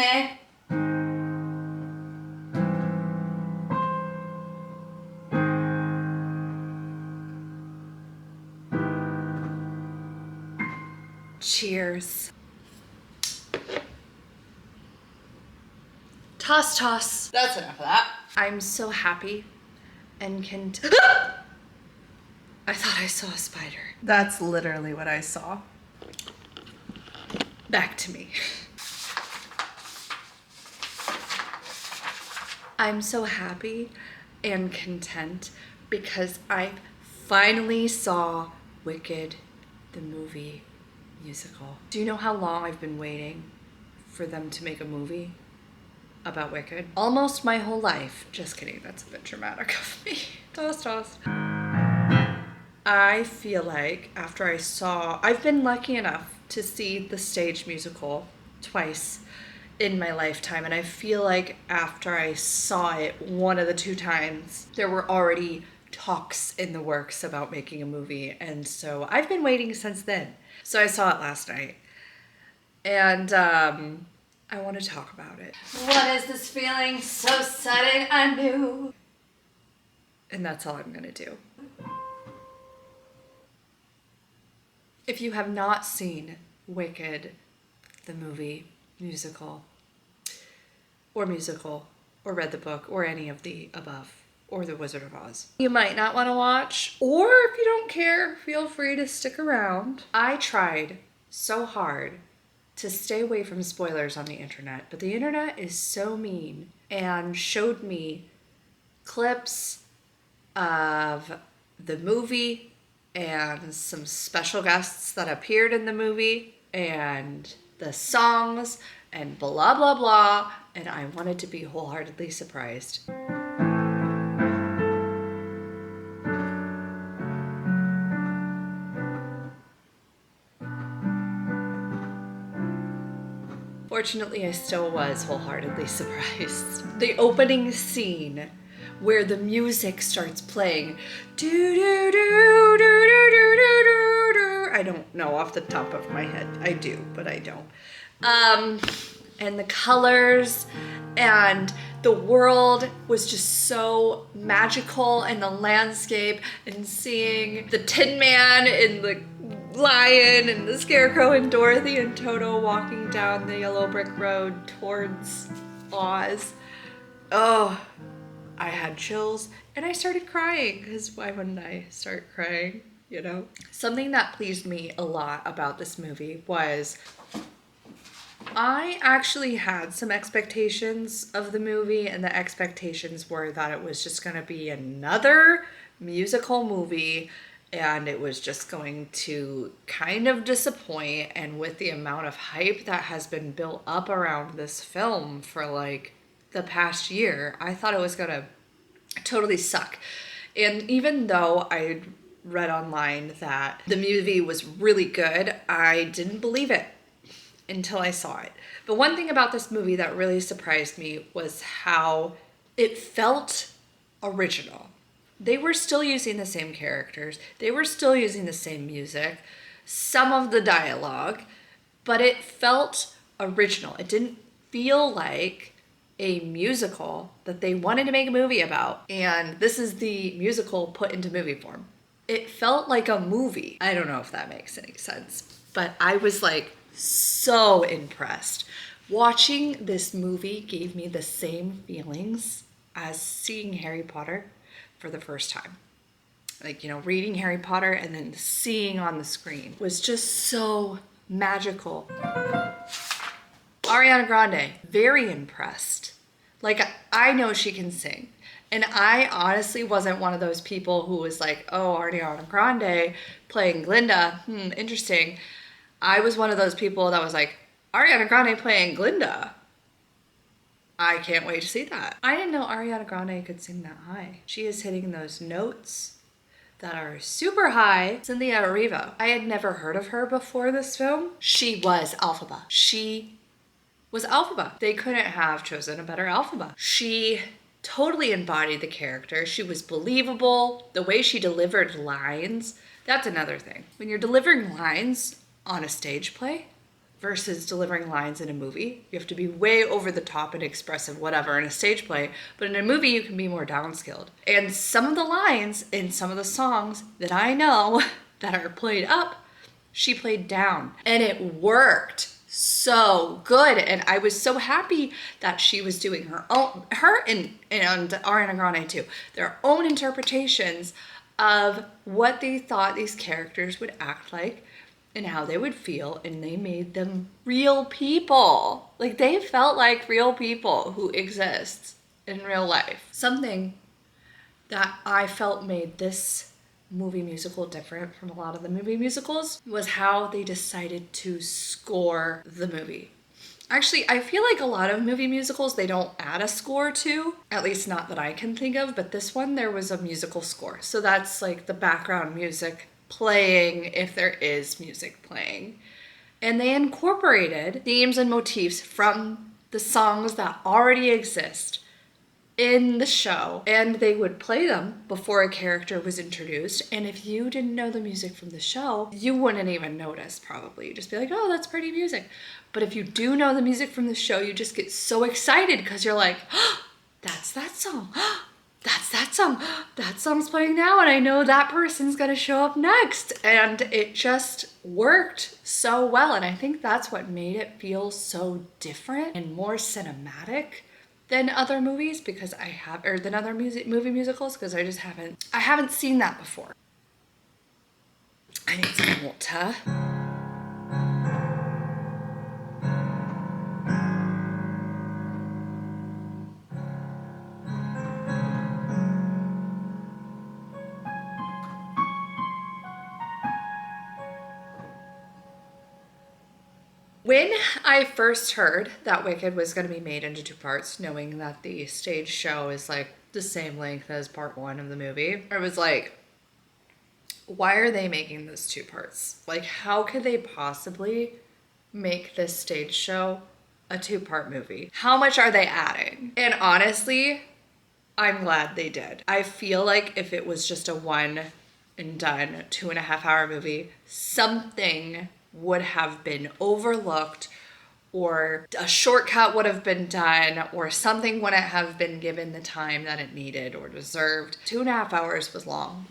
me. Cheers. Toss, toss. That's enough of that. I'm so happy and I thought I saw a spider. That's literally what I saw. Back to me. I'm so happy and content because I finally saw Wicked, the movie musical. Do you know how long I've been waiting for them to make a movie about Wicked? Almost my whole life. Just kidding, that's a bit dramatic of me. Toss, toss. I feel like after I've been lucky enough to see the stage musical twice in my lifetime, and I feel like after I saw it one of the two times, there were already talks in the works about making a movie, and so I've been waiting since then. So I saw it last night, and I want to talk about it. What is this feeling so sudden and new? And that's all I'm gonna do. If you have not seen Wicked, the movie, musical, or read the book, or any of the above, or The Wizard of Oz, you might not want to watch, or if you don't care, feel free to stick around. I tried so hard to stay away from spoilers on the internet, but the internet is so mean and showed me clips of the movie and some special guests that appeared in the movie and the songs and blah blah blah, and I wanted to be wholeheartedly surprised. Fortunately, I still was wholeheartedly surprised. The opening scene where the music starts playing, do do do do do do do do. I don't know off the top of my head. I do, but I don't. And the colors and the world was just so magical, and the landscape, and seeing the Tin Man and the Lion and the Scarecrow and Dorothy and Toto walking down the yellow brick road towards Oz. Oh, I had chills and I started crying, because why wouldn't I start crying, you know? Something that pleased me a lot about this movie was I actually had some expectations of the movie, and the expectations were that it was just going to be another musical movie and it was just going to kind of disappoint. And with the amount of hype that has been built up around this film for like the past year, I thought it was going to totally suck. And even though I read online that the movie was really good, I didn't believe it until I saw it. But one thing about this movie that really surprised me was how it felt original. They were still using the same characters. They were still using the same music, some of the dialogue, but it felt original. It didn't feel like a musical that they wanted to make a movie about, and this is the musical put into movie form. It felt like a movie. I don't know if that makes any sense, but I was like so impressed. Watching this movie gave me the same feelings as seeing Harry Potter for the first time. Like, you know, reading Harry Potter and then seeing on the screen was just so magical. Ariana Grande, very impressed. Like, I know she can sing. And I honestly wasn't one of those people who was like, oh, Ariana Grande playing Glinda, interesting. I was one of those people that was like, Ariana Grande playing Glinda. I can't wait to see that. I didn't know Ariana Grande could sing that high. She is hitting those notes that are super high. Cynthia Erivo. I had never heard of her before this film. She was Elphaba. She was Elphaba. They couldn't have chosen a better Elphaba. She totally embodied the character. She was believable. The way she delivered lines, that's another thing. When you're delivering lines on a stage play, versus delivering lines in a movie. You have to be way over the top and expressive, whatever, in a stage play. But in a movie, you can be more downskilled. And some of the lines in some of the songs that I know that are played up, she played down. And it worked so good. And I was so happy that she was doing her and Ariana Grande too, their own interpretations of what they thought these characters would act like and how they would feel, and they made them real people. Like, they felt like real people who exist in real life. Something that I felt made this movie musical different from a lot of the movie musicals was how they decided to score the movie. Actually, I feel like a lot of movie musicals, they don't add a score to, at least not that I can think of, but this one, there was a musical score. So that's like the background music playing if there is music playing. And they incorporated themes and motifs from the songs that already exist in the show, and they would play them before a character was introduced. And if you didn't know the music from the show, you wouldn't even notice, probably. You'd just be like, oh, that's pretty music. But if you do know the music from the show, you just get so excited because you're like, oh, that's that song. That's that song. That song's playing now, and I know that person's gonna show up next. And it just worked so well. And I think that's what made it feel so different and more cinematic than other movies, because than other movie musicals, because I haven't seen that before. I need some water. When I first heard that Wicked was going to be made into 2 parts, knowing that the stage show is like the same length as part 1 of the movie, I was like, why are they making this 2 parts? Like, how could they possibly make this stage show a 2-part movie? How much are they adding? And honestly, I'm glad they did. I feel like if it was just a one and done 2.5-hour movie, something would have been overlooked, or a shortcut would have been done, or something wouldn't have been given the time that it needed or deserved. 2.5 hours was long.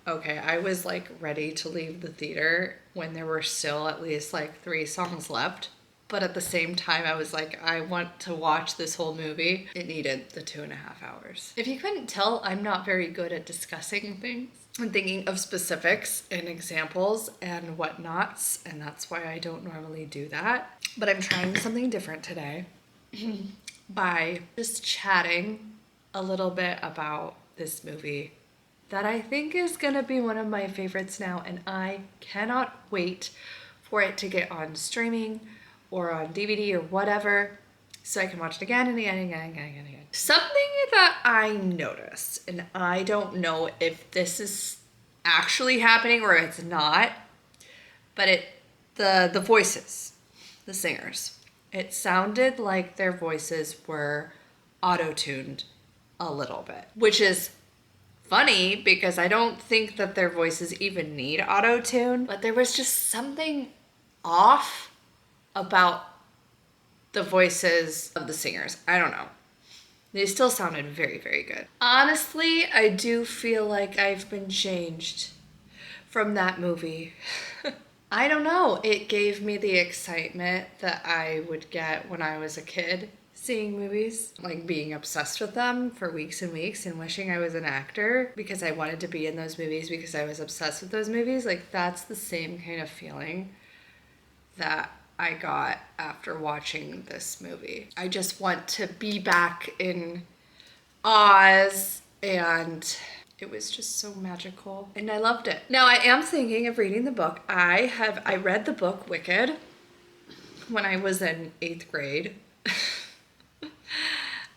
Okay, I was like ready to leave the theater when there were still at least like 3 songs left. But at the same time, I was like, I want to watch this whole movie. It needed the 2.5 hours. If you couldn't tell, I'm not very good at discussing things and thinking of specifics and examples and whatnots, and that's why I don't normally do that. But I'm trying something different today by just chatting a little bit about this movie that I think is gonna be one of my favorites now, and I cannot wait for it to get on streaming or on DVD or whatever, so I can watch it again and again and again and again and again. Something that I noticed, and I don't know if this is actually happening or it's not, but the voices, the singers, it sounded like their voices were auto-tuned a little bit, which is funny because I don't think that their voices even need auto-tune, but there was just something off about the voices of the singers. I don't know. They still sounded very, very good. Honestly, I do feel like I've been changed from that movie. I don't know. It gave me the excitement that I would get when I was a kid seeing movies, like being obsessed with them for weeks and weeks and wishing I was an actor because I wanted to be in those movies because I was obsessed with those movies. Like, that's the same kind of feeling that I got after watching this movie. I just want to be back in Oz, and it was just so magical, and I loved it. Now, I am thinking of reading the book. I read the book Wicked when I was in 8th grade,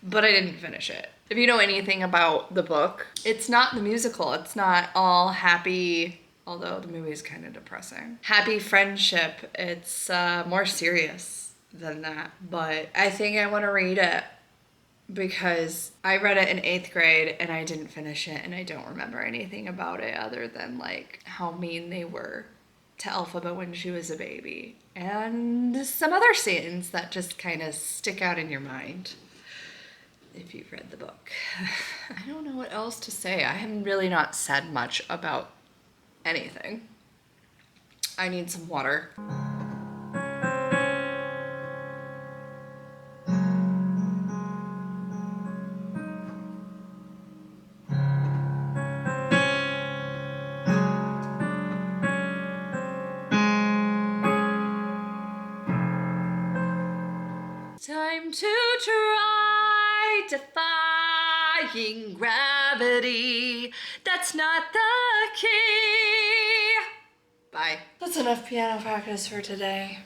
but I didn't finish it. If you know anything about the book, it's not the musical. It's not all happy, although the movie is kind of depressing. Happy friendship. It's more serious than that. But I think I want to read it because I read it in 8th grade and I didn't finish it, and I don't remember anything about it other than like how mean they were to Elphaba when she was a baby, and some other scenes that just kind of stick out in your mind if you've read the book. I don't know what else to say. I have really not said much about anything. I need some water. Time to try defying gravity. That's not the key. Bye. That's enough piano practice for today.